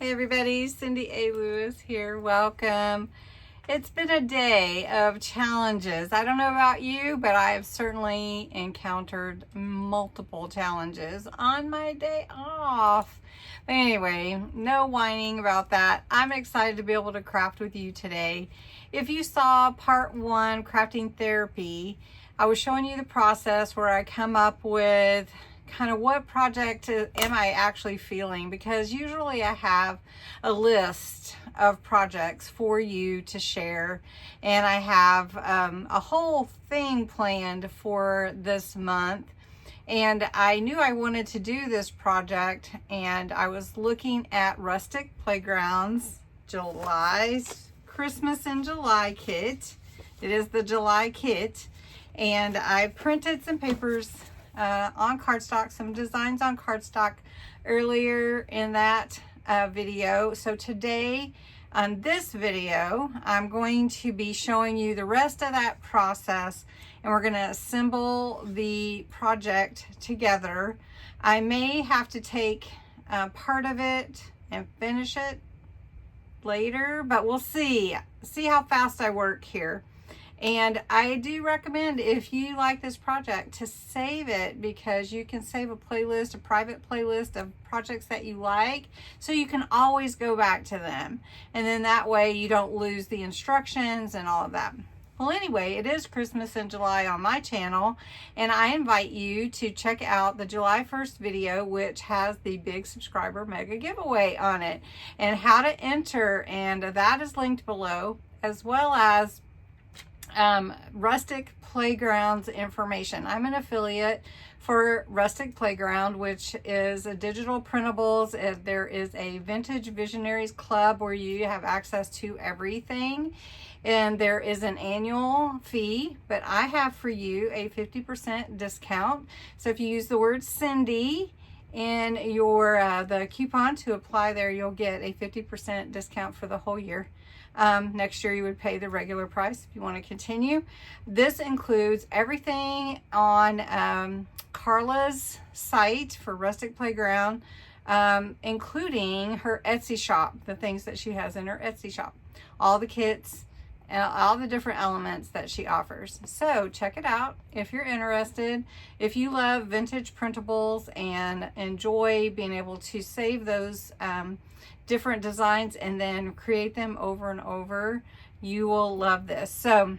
Hey everybody, Cindy A. Lewis here. Welcome. It's been a day of challenges. I don't know about you, but I have certainly encountered multiple challenges on my day off. But anyway, no whining about that. I'm excited to be able to craft with you today. If you saw part 1, Crafting Therapy, I was showing you the process where I come up with kind of what project am I actually feeling, because usually I have a list of projects for you to share, and I have a whole thing planned for this month, and I knew I wanted to do this project, and I was looking at Rustic Playground's July's Christmas in July kit. It is the July kit, and I printed some papers on cardstock, some designs on cardstock earlier in that video. So today on this video, I'm going to be showing you the rest of that process, and we're going to assemble the project together. I may have to take part of it and finish it later, but we'll see how fast I work here. And I do recommend, if you like this project, to save it, because you can save a playlist, a private playlist of projects that you like, so you can always go back to them. And then that way you don't lose the instructions and all of that. Well, anyway, it is Christmas in July on my channel, and I invite you to check out the July 1st video, which has the big subscriber mega giveaway on it and how to enter, and that is linked below, as well as Rustic Playground's information. I'm an affiliate for Rustic Playground, which is a digital printables. There is a Vintage Visionaries Club where you have access to everything, and there is an annual fee, but I have for you a 50% discount. So if you use the word Cindy in your the coupon to apply there, you'll get a 50% discount for the whole year. Next year you would pay the regular price if you want to continue. This includes everything on Carla's site for Rustic Playground, including her Etsy shop, the things that she has in her Etsy shop, all the kits, all the different elements that she offers. So check it out if you're interested. If you love vintage printables and enjoy being able to save those different designs and then create them over and over, you will love this. So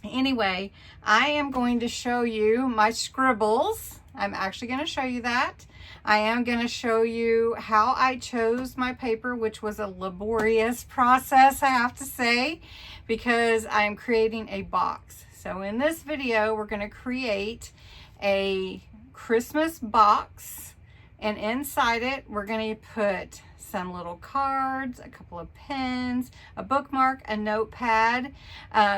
anyway, I am going to show you my scribbles. I'm actually going to show you that. I am going to show you how I chose my paper, which was a laborious process, I have to say, because I'm creating a box. So in this video, we're going to create a Christmas box, and inside it, we're going to put some little cards, a couple of pens, a bookmark, a notepad,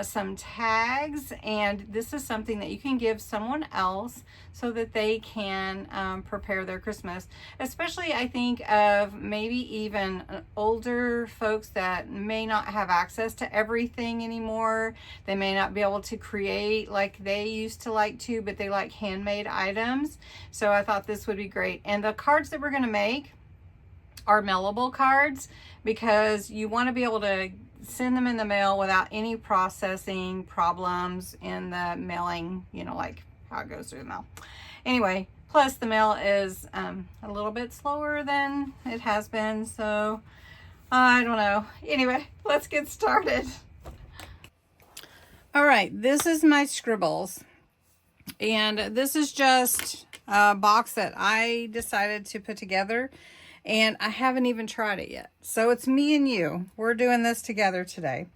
some tags, and this is something that you can give someone else so that they can prepare their Christmas. Especially, I think of maybe even older folks that may not have access to everything anymore. They may not be able to create like they used to like to, but they like handmade items. So I thought this would be great. And the cards that we're going to make are mailable cards, because you want to be able to send them in the mail without any processing problems in the mailing, you know, like how it goes through the mail. Anyway, plus the mail is a little bit slower than it has been, so I don't know. Anyway, let's get started. All right, this is my scribbles, and this is just a box that I decided to put together, and I haven't even tried it yet. So it's me and you. We're doing this together today.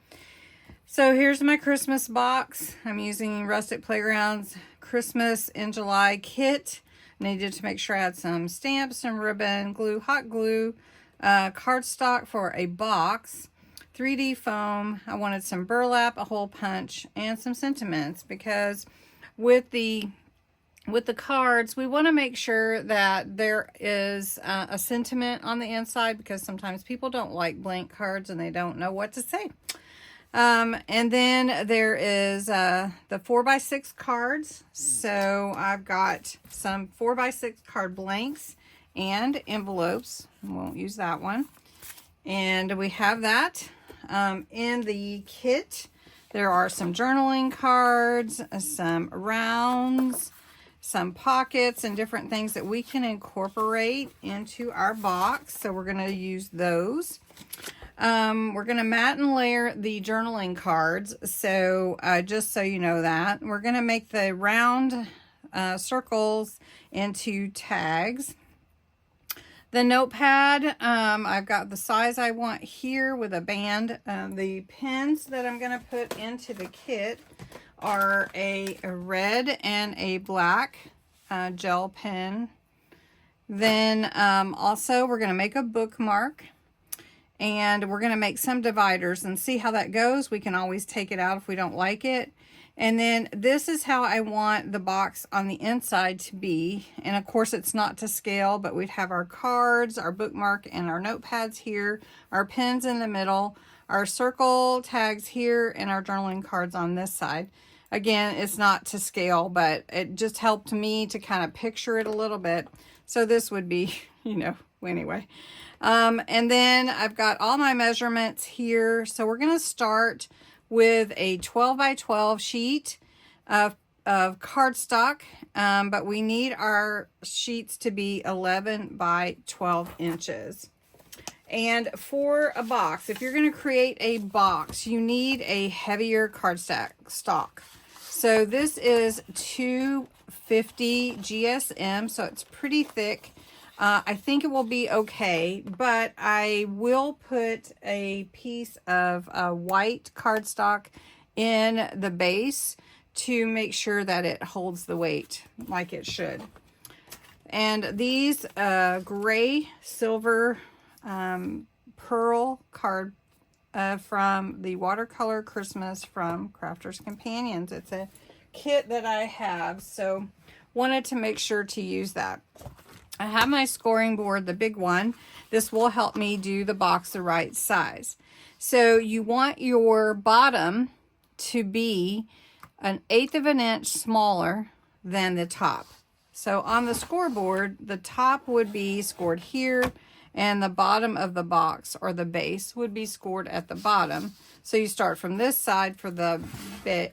So here's my Christmas box. I'm using Rustic Playground's Christmas in July kit. I needed to make sure I had some stamps, some ribbon, glue, hot glue, cardstock for a box, 3D foam. I wanted some burlap, a hole punch, and some sentiments, because with the cards, we want to make sure that there is a sentiment on the inside, because sometimes people don't like blank cards and they don't know what to say. And then there is the 4x6 cards. So I've got some 4x6 card blanks and envelopes. I won't use that one. And we have that in the kit. There are some journaling cards, some rounds, some pockets, and different things that we can incorporate into our box. So we're going to use those. We're going to mat and layer the journaling cards. So just so you know that. We're going to make the round circles into tags. The notepad, I've got the size I want here with a band. The pens that I'm going to put into the kit are a red and a black gel pen. Then also we're going to make a bookmark, and we're going to make some dividers and see how that goes. We can always take it out if we don't like it. And then this is how I want the box on the inside to be. And of course it's not to scale, but we'd have our cards, our bookmark, and our notepads here, our pens in the middle, our circle tags here, and our journaling cards on this side. Again, it's not to scale, but it just helped me to kind of picture it a little bit. So this would be, you know, anyway. And then I've got all my measurements here. So we're going to start with a 12 by 12 sheet of cardstock, but we need our sheets to be 11 by 12 inches. And for a box, if you're going to create a box, you need a heavier cardstock. So this is 250 GSM, so it's pretty thick. I think it will be okay, but I will put a piece of white cardstock in the base to make sure that it holds the weight like it should. And these gray silver pearl card from the Watercolor Christmas from Crafters Companions. It's a kit that I have, so wanted to make sure to use that. I have my scoring board, the big one. This will help me do the box the right size. So you want your bottom to be 1/8 of an inch smaller than the top. So on the scoreboard, the top would be scored here, and the bottom of the box or the base would be scored at the bottom. So you start from this side for the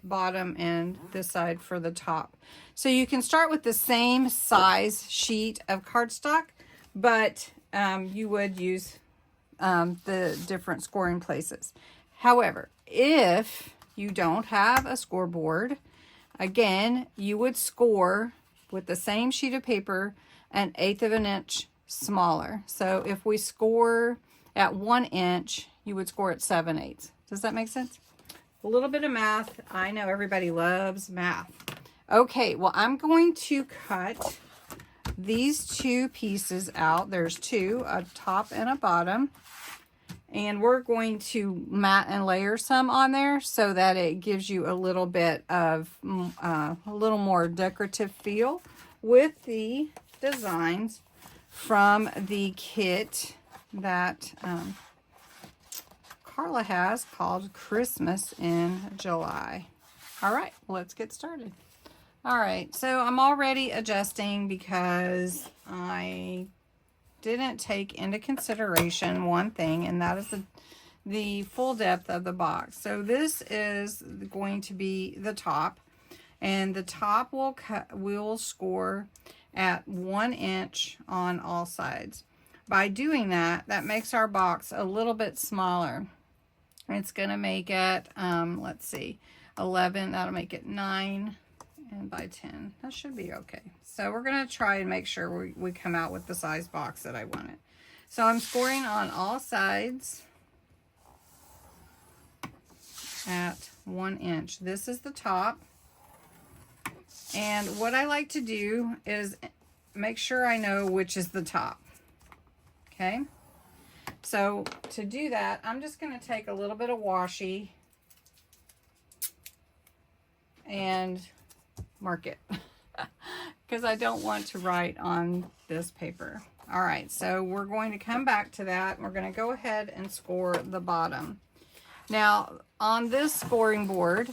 bottom and this side for the top. So you can start with the same size sheet of cardstock, but you would use the different scoring places. However, if you don't have a scoreboard, again, you would score with the same sheet of paper 1/8 of an inch smaller. So if we score at 1 inch, you would score at 7/8. Does that make sense? A little bit of math. I know everybody loves math. Okay, well, I'm going to cut these two pieces out. There's two, a top and a bottom. And we're going to mat and layer some on there so that it gives you a little bit of a little more decorative feel with the designs from the kit that Carla has called Christmas in July. All right, let's get started. All right, so I'm already adjusting because I didn't take into consideration one thing, and that is the full depth of the box. So this is going to be the top, and the top will score at 1 inch on all sides. By doing that, that makes our box a little bit smaller. It's going to make it, let's see, 11, that'll make it 9. And by 10, that should be okay. So we're going to try and make sure we come out with the size box that I wanted. So I'm scoring on all sides at 1 inch. This is the top. And what I like to do is make sure I know which is the top. Okay. So to do that, I'm just going to take a little bit of washi and mark it because I don't want to write on this paper. All right, so we're going to come back to that. We're going to go ahead and score the bottom. Now on this scoring board,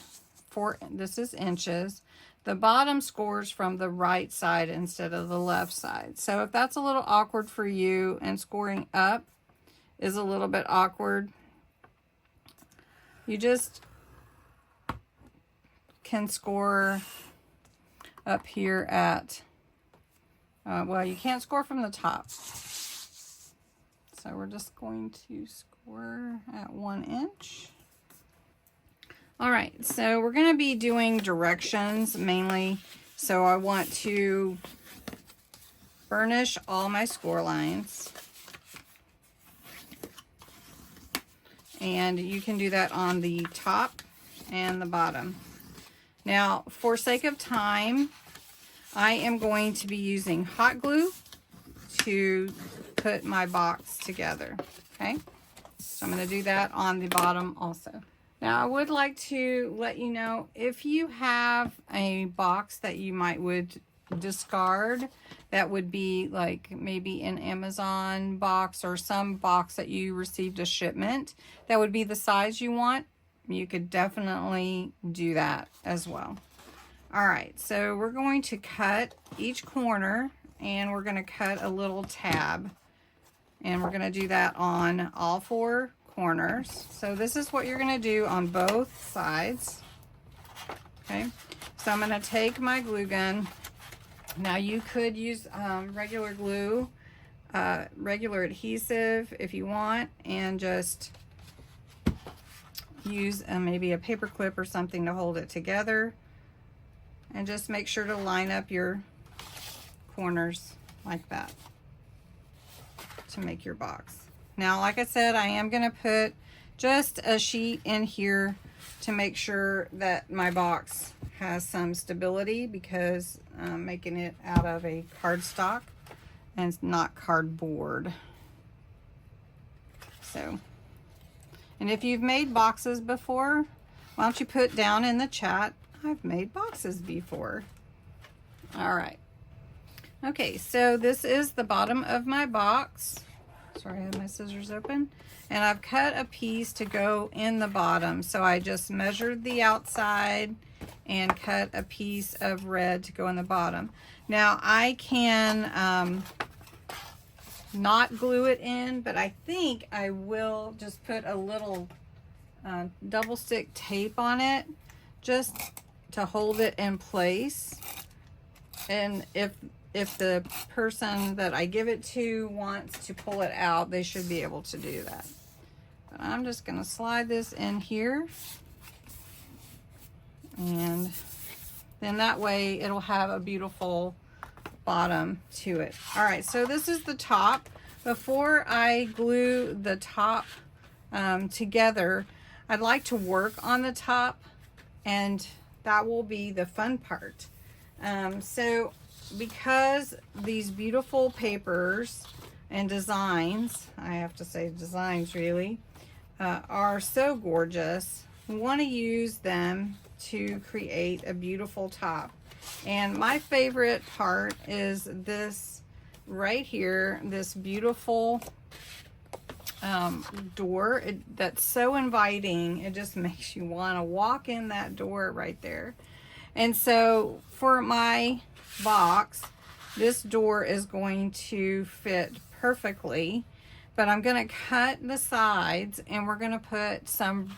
this is inches, the bottom scores from the right side instead of the left side. So if that's a little awkward for you and scoring up is a little bit awkward, you just can score up here at, well, you can't score from the top. So we're just going to score at 1 inch. All right, so we're going to be doing directions mainly. So I want to burnish all my score lines. And you can do that on the top and the bottom. Now, for sake of time, I am going to be using hot glue to put my box together, okay? So I'm going to do that on the bottom also. Now, I would like to let you know, if you have a box that you would discard, that would be like maybe an Amazon box or some box that you received a shipment, that would be the size you want, you could definitely do that as well. All right, so we're going to cut each corner, and we're going to cut a little tab, and we're going to do that on all 4 corners. So this is what you're going to do on both sides. Okay, so I'm going to take my glue gun. Now you could use regular glue, regular adhesive if you want, and just use maybe a paper clip or something to hold it together, and just make sure to line up your corners like that to make your box. Now, like I said, I am going to put just a sheet in here to make sure that my box has some stability, because I'm making it out of a cardstock and it's not cardboard. So, and if you've made boxes before, why don't you put down in the chat, I've made boxes before. All right. Okay, so this is the bottom of my box. Sorry, I have my scissors open. And I've cut a piece to go in the bottom. So I just measured the outside and cut a piece of red to go in the bottom. Now I can not glue it in, but I think I will just put a little double stick tape on it just to hold it in place. And if the person that I give it to wants to pull it out, they should be able to do that. But I'm just going to slide this in here, and then that way it'll have a beautiful bottom to it. All right, so this is the top. Before I glue the top together, I'd like to work on the top, and that will be the fun part. So because these beautiful papers and designs, I have to say designs really, are so gorgeous, we want to use them to create a beautiful top. And my favorite part is this right here, this beautiful door. That's so inviting. It just makes you want to walk in that door right there. And so for my box, this door is going to fit perfectly, but I'm going to cut the sides, and we're going to put some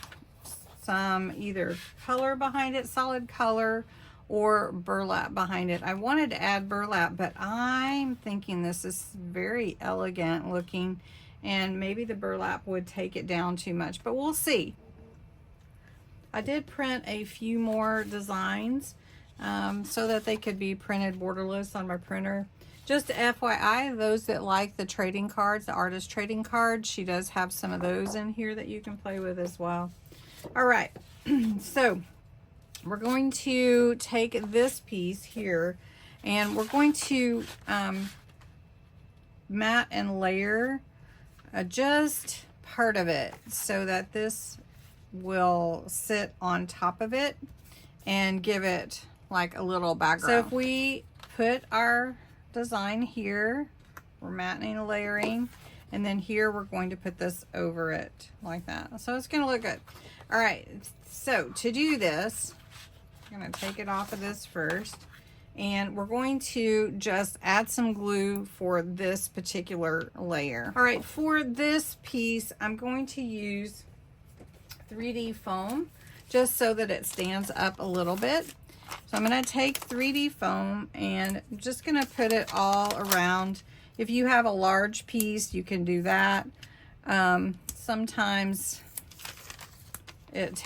either color behind it, solid color, or burlap behind it. I wanted to add burlap, but I'm thinking this is very elegant looking, and maybe the burlap would take it down too much, but we'll see. I did print a few more designs so that they could be printed borderless on my printer. Just FYI, those that like the trading cards, the artist trading cards, she does have some of those in here that you can play with as well. All right, so we're going to take this piece here, and we're going to mat and layer just part of it so that this will sit on top of it and give it like a little background. So if we put our design here, we're matting and layering, and then here we're going to put this over it like that. So it's going to look good. All right, so to do this, I'm going to take it off of this first, And we're going to just add some glue for this particular layer. All right, for this piece, I'm going to use 3D foam just so that it stands up a little bit. So I'm going to take 3D foam and I'm just going to put it all around. If you have a large piece, you can do that. Sometimes it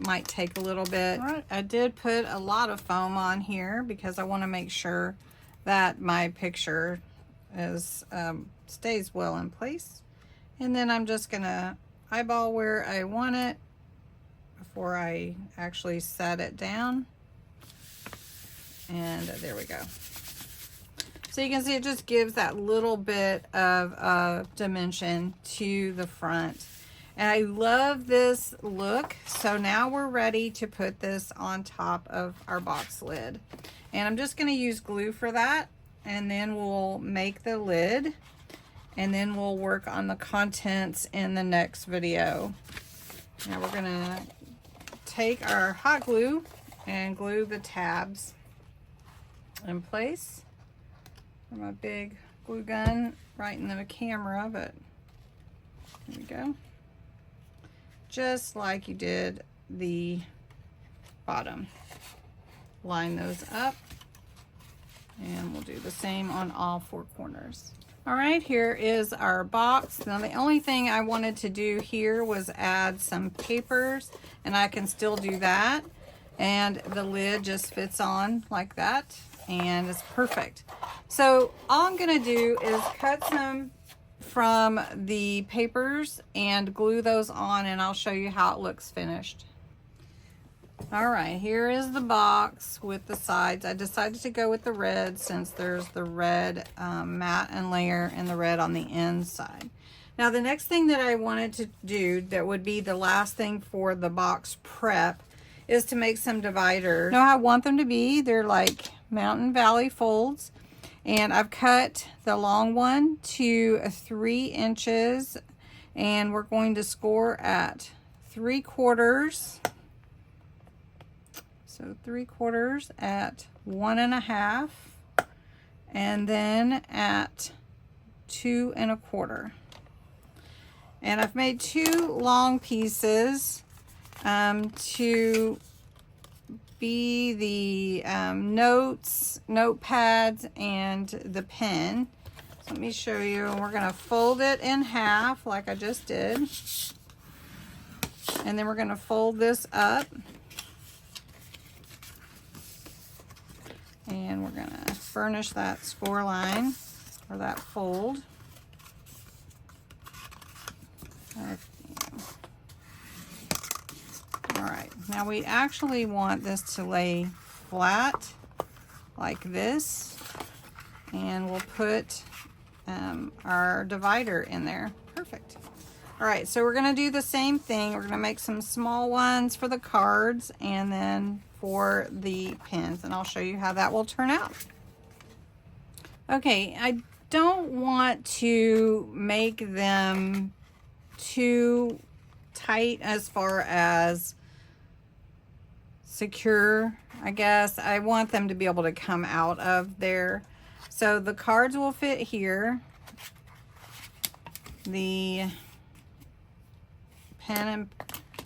might take a little bit. All right, I did put a lot of foam on here because I want to make sure that my picture stays well in place. And then I'm just going to eyeball where I want it before I actually set it down. And there we go. So you can see it just gives that little bit of dimension to the front. And I love this look. So now we're ready to put this on top of our box lid. And I'm just going to use glue for that. And then we'll make the lid. And then we'll work on the contents in the next video. Now we're going to take our hot glue and glue the tabs in place. My big glue gun right in the camera, but here we go. Just like you did the bottom. Line those up, and we'll do the same on all four corners. All right, here is our box. Now the only thing I wanted to do here was add some papers, and I can still do that. And the lid just fits on like that, and it's perfect. So all I'm gonna do is cut some from the papers and glue those on, and I'll show you how it looks finished. All right, here is the box with the sides. I decided to go with the red since there's the red matte and layer and the red on the inside. Now the next thing that I wanted to do, that would be the last thing for the box prep, is to make some dividers. You know how I want them to be? They're like mountain valley folds. And I've cut the long one to 3 inches, and we're going to score at 3/4. So 3/4 at 1.5, and then at 2 1/4. And I've made 2 long pieces to be the notes, notepads, and the pen. So let me show you. We're going to fold it in half like I just did. And then we're going to fold this up. And we're going to furnish that score line, or that fold. All right, now we actually want this to lay flat like this, and we'll put our divider in there. Perfect. All right, so we're gonna do the same thing. We're gonna make some small ones for the cards and then for the pins, and I'll show you how that will turn out. Okay, I don't want to make them too tight as far as secure, I guess. I want them to be able to come out of there. So the cards will fit here. The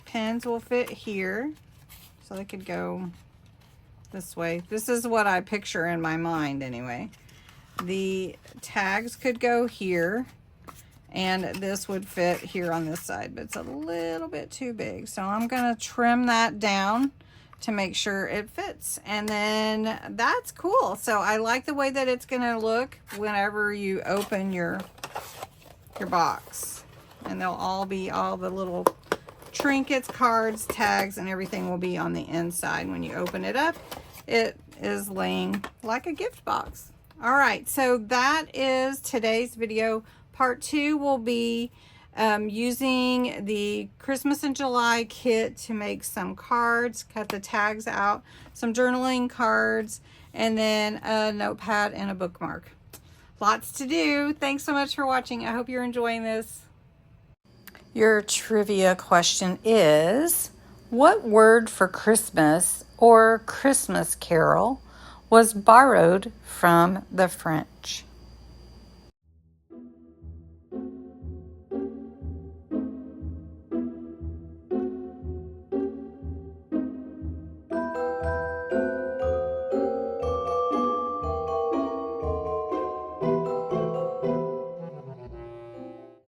pens will fit here. So they could go this way. This is what I picture in my mind anyway. The tags could go here, and this would fit here on this side, but it's a little bit too big. So I'm gonna trim that down to make sure it fits. And then that's cool. So I like the way that it's gonna look whenever you open your box. And they'll all be, all the little trinkets, cards, tags, and everything will be on the inside. When you open it up, it is laying like a gift box. All right, so that is today's video. Part 2 will be using the Christmas in July kit to make some cards, cut the tags out, some journaling cards, and then a notepad and a bookmark. Lots to do. Thanks so much for watching. I hope you're enjoying this. Your trivia question is, what word for Christmas or Christmas carol was borrowed from the French.